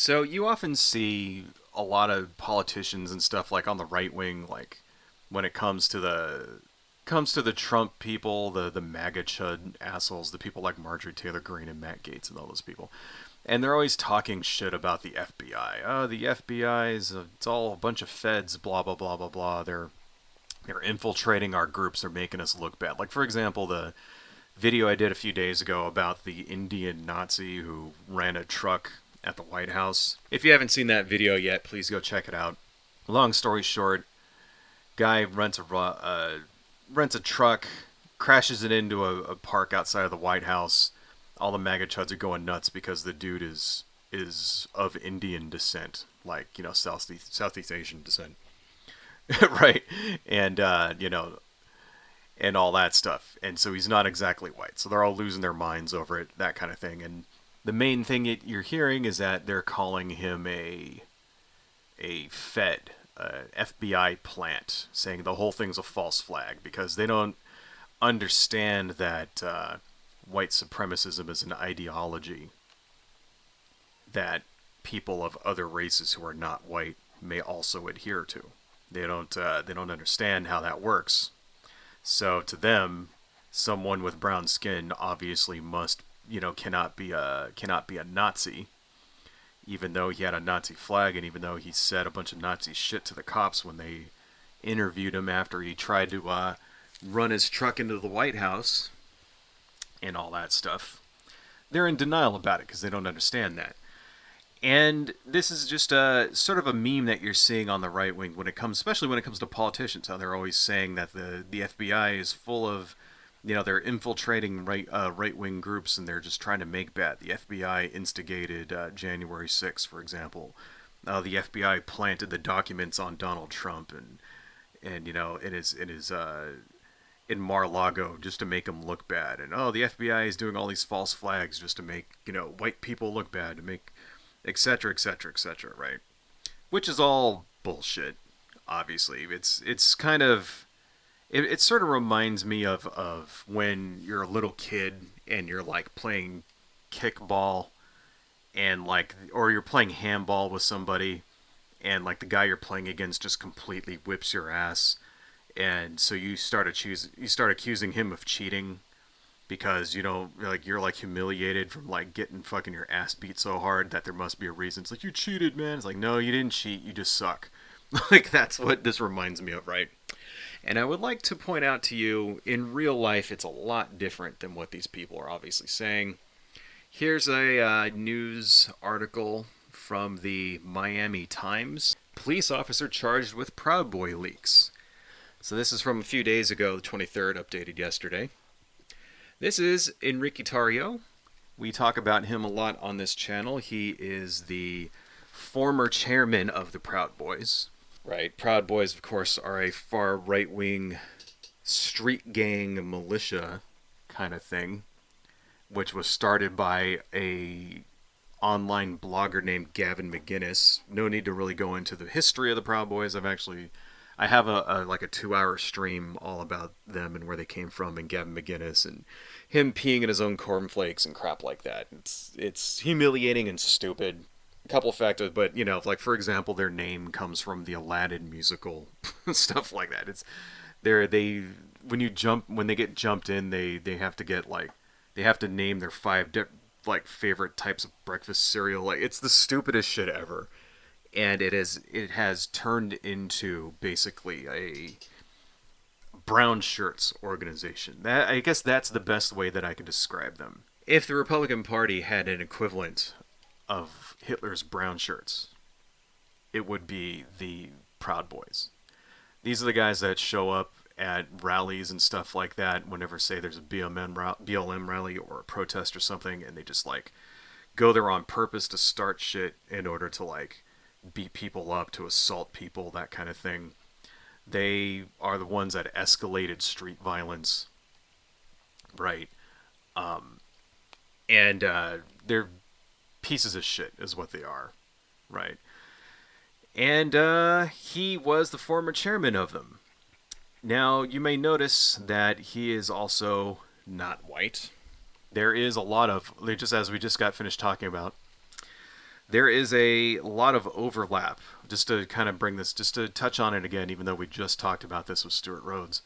So you often see a lot of politicians and stuff like on the right wing, like when it comes to the Trump people, the MAGA chud assholes, the people like Marjorie Taylor Greene and Matt Gaetz and all those people, and they're always talking shit about the FBI. Oh, the FBI is it's all a bunch of feds, blah blah blah blah blah. They're infiltrating our groups. They're making us look bad. Like for example, the video I did a few days ago about the Indian Nazi who ran a truck at the White House. If you haven't seen that video yet, please go check it out. Long story short, guy rents a truck, crashes it into a park outside of the White House. All the MAGA chuds are going nuts because the dude is of Indian descent, like Southeast Asian descent, right? And and all that stuff. And so he's not exactly white. So they're all losing their minds over it, that kind of thing. And the main thing you're hearing is that they're calling him a Fed, FBI plant, saying the whole thing's a false flag because they don't understand that white supremacism is an ideology that people of other races who are not white may also adhere to. They don't understand how that works. So to them, someone with brown skin obviously must, cannot be a Nazi, even though he had a Nazi flag and even though he said a bunch of Nazi shit to the cops when they interviewed him after he tried to run his truck into the White House and all that stuff. They're in denial about it because they don't understand that. And this is just a sort of a meme that you're seeing on the right wing especially when it comes to politicians. How they're always saying that the FBI is full of, they're infiltrating right wing groups and they're just trying to make bad. The FBI instigated January 6th, for example. The FBI planted the documents on Donald Trump and it is in Mar-a-Lago just to make him look bad. And the FBI is doing all these false flags just to make white people look bad, to make etc etc etc, right? Which is all bullshit. Obviously, it's kind of it sort of reminds me of when you're a little kid and you're like playing kickball and like or you're playing handball with somebody and like the guy you're playing against just completely whips your ass, and so you start accusing him of cheating because you're like humiliated from like getting fucking your ass beat so hard that there must be a reason. It's like, you cheated, man. It's like, no, you didn't cheat, you just suck. Like, that's what this reminds me of, right? And I would like to point out to you, in real life it's a lot different than what these people are obviously saying. Here's a news article from the Miami Times. Police officer charged with Proud Boy leaks. So this is from a few days ago, the 23rd, updated yesterday. This is Enrique Tarrio. We talk about him a lot on this channel. He is the former chairman of the Proud Boys. Right, Proud Boys, of course, are a far right-wing street gang militia kind of thing, which was started by a online blogger named Gavin McGinnis. No need to really go into the history of the Proud Boys. I have a like a 2-hour stream all about them and where they came from and Gavin McGinnis and him peeing in his own cornflakes and crap like that. It's humiliating and stupid. A couple of factors, but like for example, their name comes from the Aladdin musical, stuff like that. They when they get jumped in, they have to get like they have to name their like favorite types of breakfast cereal. Like, it's the stupidest shit ever. And it has turned into basically a brown shirts organization. I guess that's the best way that I could describe them. If the Republican Party had an equivalent of Hitler's brown shirts, it would be the Proud Boys. These are the guys that show up at rallies and stuff like that whenever, say, there's a BLM rally or a protest or something, and they just like go there on purpose to start shit in order to like beat people up, to assault people, that kind of thing. They are the ones that escalated street violence, right? And they're pieces of shit, is what they are, right? And he was the former chairman of them. Now, you may notice that he is also not white. There is a lot of, just as we just got finished talking about, There is a lot of overlap. Just to kind of bring this, just to touch on it again, even though we just talked about this with Stuart Rhodes,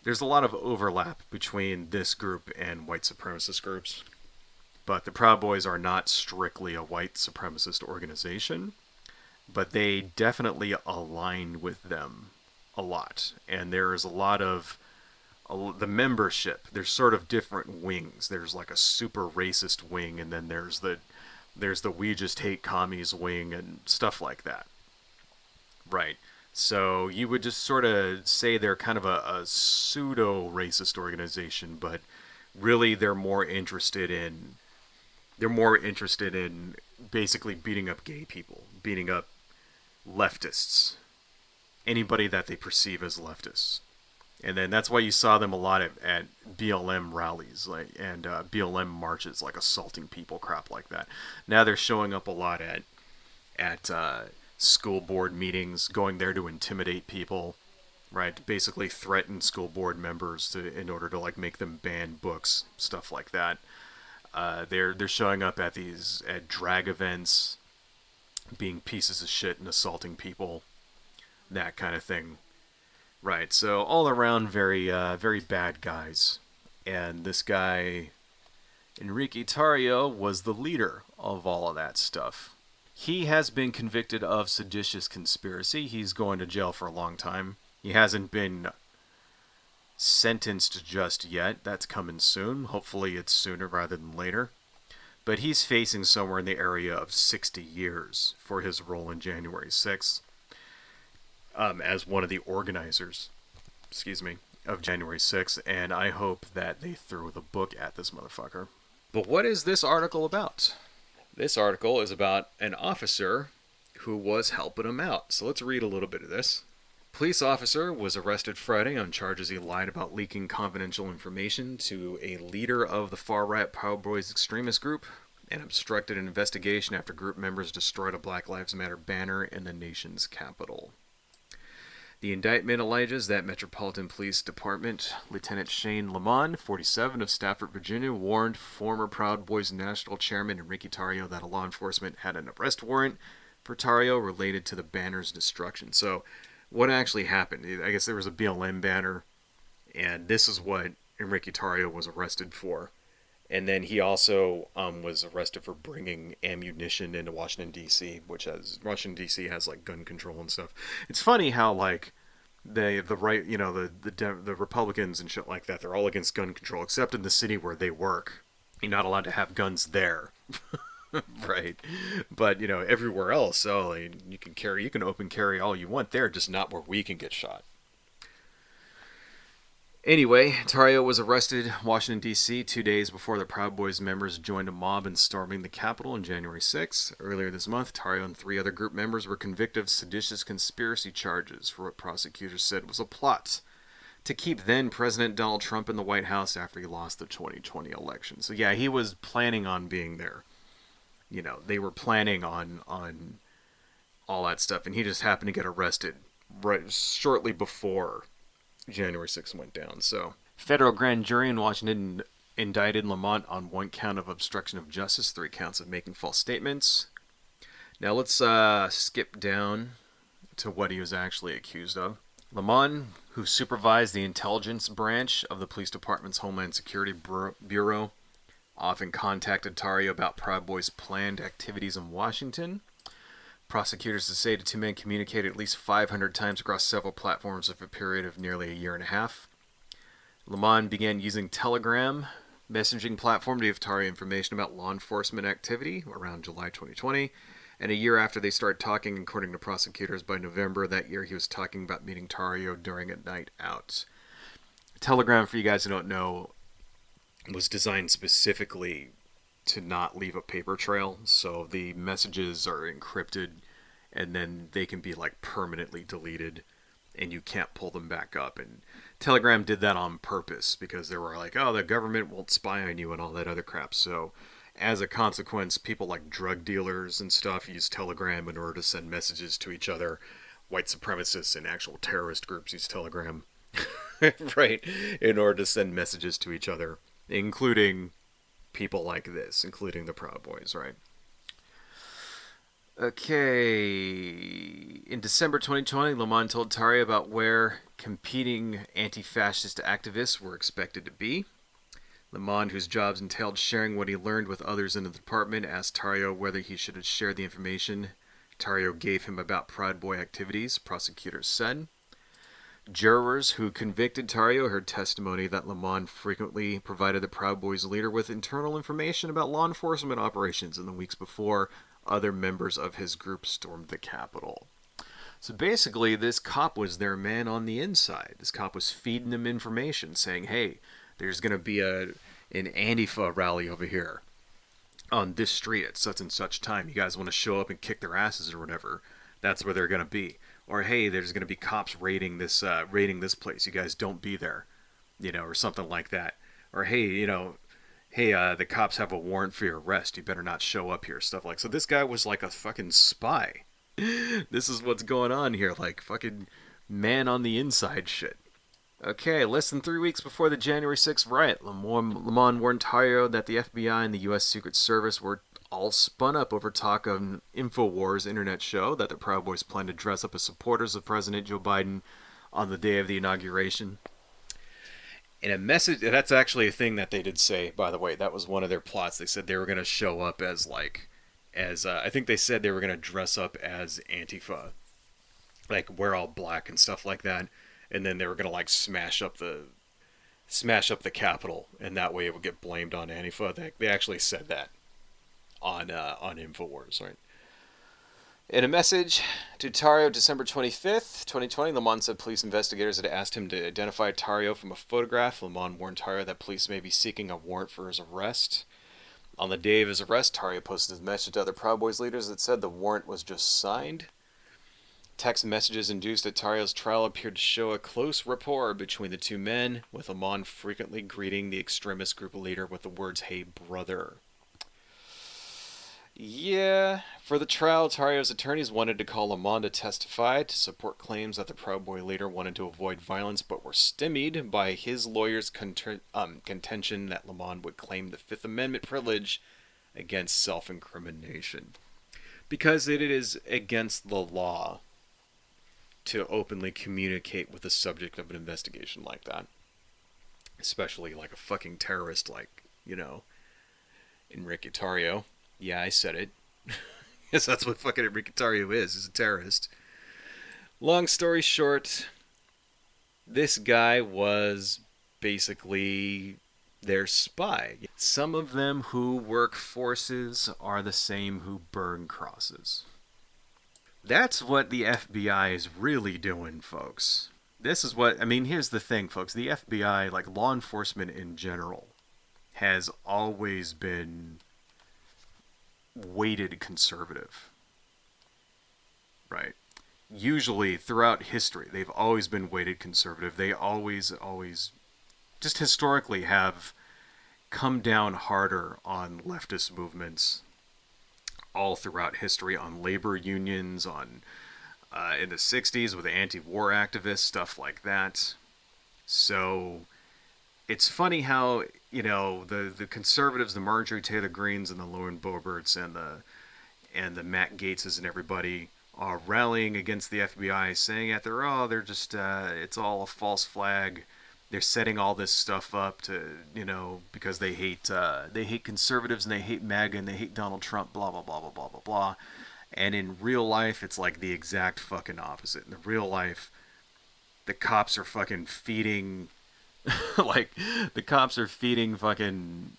there's a lot of overlap between this group and white supremacist groups. But the Proud Boys are not strictly a white supremacist organization, but they definitely align with them a lot. And there's a lot of the membership. There's sort of different wings. There's like a super racist wing, and then there's the we just hate commies wing and stuff like that. Right. So you would just sort of say they're kind of a pseudo racist organization, but really they're more interested in basically beating up gay people, beating up leftists, anybody that they perceive as leftists. And then that's why you saw them a lot at BLM rallies, like and BLM marches, like assaulting people, crap like that. Now they're showing up a lot at school board meetings, going there to intimidate people, right? To basically threaten school board members in order to like make them ban books, stuff like that. They're showing up at drag events, being pieces of shit and assaulting people, that kind of thing. Right. So all around, very bad guys. And this guy Enrique Tarrio was the leader of all of that stuff. He has been convicted of seditious conspiracy. He's going to jail for a long time. He hasn't been sentenced just yet. That's coming soon. Hopefully it's sooner rather than later. But he's facing somewhere in the area of 60 years for his role in January 6th, as one of the organizers, of January 6th, and I hope that they throw the book at this motherfucker. But what is this article about? This article is about an officer who was helping him out. So let's read a little bit of this. Police officer was arrested Friday on charges he lied about leaking confidential information to a leader of the far-right Proud Boys extremist group and obstructed an investigation after group members destroyed a Black Lives Matter banner in the nation's capital. The indictment alleges that Metropolitan Police Department Lieutenant Shane Lamont, 47, of Stafford, Virginia, warned former Proud Boys National Chairman Enrique Tarrio that law enforcement had an arrest warrant for Tarrio related to the banner's destruction. So, what actually happened? I guess there was a BLM banner, and this is what Enrique Tarrio was arrested for. And then he also was arrested for bringing ammunition into Washington, D.C., which Washington, D.C. has like gun control and stuff. It's funny how like the right, the Republicans and shit like that, they're all against gun control, except in the city where they work. You're not allowed to have guns there. Right. But, everywhere else, you can open carry all you want there, just not where we can get shot. Anyway, Tarrio was arrested in Washington, D.C. 2 days before the Proud Boys members joined a mob in storming the Capitol on January 6th. Earlier this month, Tarrio and 3 other group members were convicted of seditious conspiracy charges for what prosecutors said was a plot to keep then-President Donald Trump in the White House after he lost the 2020 election. So yeah, he was planning on being there. They were planning on all that stuff, and he just happened to get arrested right shortly before January 6th went down. So, federal grand jury in Washington indicted Lamont on 1 count of obstruction of justice, 3 counts of making false statements. Now let's skip down to what he was actually accused of. Lamont, who supervised the intelligence branch of the police department's Homeland Security Bureau, often contacted Tarrio about Proud Boys' planned activities in Washington. Prosecutors say the 2 men communicated at least 500 times across several platforms over a period of nearly a year and a half. Lamont began using Telegram messaging platform to give Tarrio information about law enforcement activity around July 2020. And a year after they started talking, according to prosecutors, by November that year, he was talking about meeting Tarrio during a night out. Telegram, for you guys who don't know, was designed specifically to not leave a paper trail, so the messages are encrypted and then they can be like permanently deleted and you can't pull them back up. And Telegram did that on purpose because they were like, oh, the government won't spy on you and all that other crap. So as a consequence, people like drug dealers and stuff use Telegram in order to send messages to each other. White supremacists and actual terrorist groups use Telegram right, in order to send messages to each other, including people like this, including the Proud Boys, right? Okay. In December 2020, Lamont told Tario about where competing anti-fascist activists were expected to be. Lamont, whose jobs entailed sharing what he learned with others in the department, asked Tario whether he should have shared the information Tario gave him about Proud Boy activities, prosecutors said. Jurors who convicted Tario heard testimony that Lamont frequently provided the Proud Boys leader with internal information about law enforcement operations in the weeks before other members of his group stormed the Capitol. So basically, this cop was their man on the inside. This cop was feeding them information, saying, "Hey, there's going to be an Antifa rally over here on this street at such and such time. You guys want to show up and kick their asses or whatever? That's where they're going to be." Or, "Hey, there's going to be cops raiding this place. You guys don't be there," or something like that. Or, "Hey, the cops have a warrant for your arrest. You better not show up here." Stuff like so. This guy was like a fucking spy. This is what's going on here, like fucking man on the inside shit. Okay, less than 3 weeks before the January 6th riot, Lamont warned Tario that the FBI and the U.S. Secret Service were all spun up over talk of an InfoWars internet show that the Proud Boys plan to dress up as supporters of President Joe Biden on the day of the inauguration. In a message, that's actually a thing that they did say, by the way. That was one of their plots. They said they were going to show up as I think they said they were going to dress up as Antifa, like wear all black and stuff like that, and then they were going to like smash up the Capitol, and that way it would get blamed on Antifa. They actually said that on Infowars, right? In a message to Tario, December 25th, 2020, Lamont said police investigators had asked him to identify Tario from a photograph. Lamont warned Tario that police may be seeking a warrant for his arrest. On the day of his arrest, Tario posted his message to other Proud Boys leaders that said the warrant was just signed. Text messages induced at Tario's trial appeared to show a close rapport between the two men, with Lamont frequently greeting the extremist group leader with the words, "Hey, brother." Yeah, for the trial, Tario's attorneys wanted to call Lamont to testify to support claims that the Proud Boy leader wanted to avoid violence, but were stymied by his lawyer's contention that Lamont would claim the Fifth Amendment privilege against self-incrimination, because it is against the law to openly communicate with the subject of an investigation like that, especially like a fucking terrorist like, Enrique Tarrio. Yeah, I said it. Yes, that's what fucking Enrique Tarrio is. He's a terrorist. Long story short, this guy was basically their spy. Some of them who work forces are the same who burn crosses. That's what the FBI is really doing, folks. Here's the thing, folks. The FBI, like law enforcement in general, has always been weighted conservative, right? Usually throughout history, they've always been weighted conservative. They always just historically have come down harder on leftist movements all throughout history, on labor unions, on in the 60s with anti-war activists, stuff like that. So it's funny how, the conservatives, the Marjorie Taylor Greens and the Lauren Boeberts and the Matt Gaetzes and everybody are rallying against the FBI, saying that they're just it's all a false flag. They're setting all this stuff up to, because they hate conservatives and they hate MAGA and they hate Donald Trump, blah blah blah blah blah blah blah. And in real life, it's like the exact fucking opposite. In the real life, the cops are fucking feeding like the cops are feeding fucking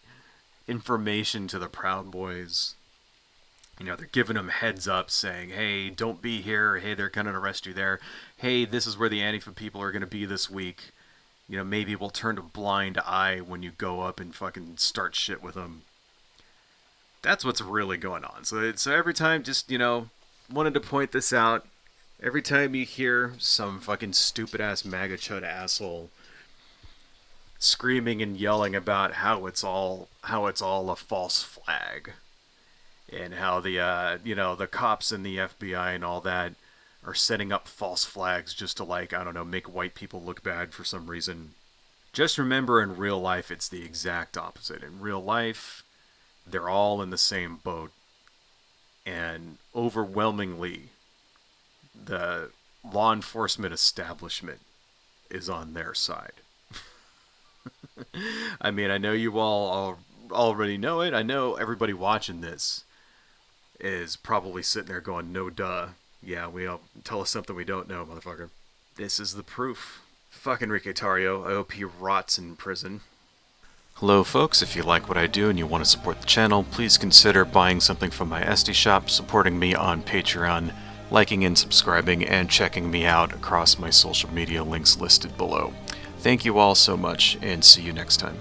information to the Proud Boys. They're giving them heads up saying, "Hey, don't be here. Hey, they're going to arrest you there. Hey, this is where the Antifa people are going to be this week. Maybe we'll turn a blind eye when you go up and fucking start shit with them." That's what's really going on. So every time, just, wanted to point this out. Every time you hear some fucking stupid ass MAGA chud asshole screaming and yelling about how it's all a false flag, and how the cops and the FBI and all that are setting up false flags just to, like, I don't know, make white people look bad for some reason. Just remember, in real life, it's the exact opposite. In real life, they're all in the same boat. and overwhelmingly, the law enforcement establishment is on their side. I mean, I know you all already know it. I know everybody watching this is probably sitting there going, "No, duh. Yeah, we all tell us something we don't know, motherfucker." This is the proof. Fuck Enrique Tarrio. I hope he rots in prison. Hello folks, if you like what I do and you want to support the channel, please consider buying something from my Etsy shop, supporting me on Patreon, liking and subscribing, and checking me out across my social media links listed below. Thank you all so much, and see you next time.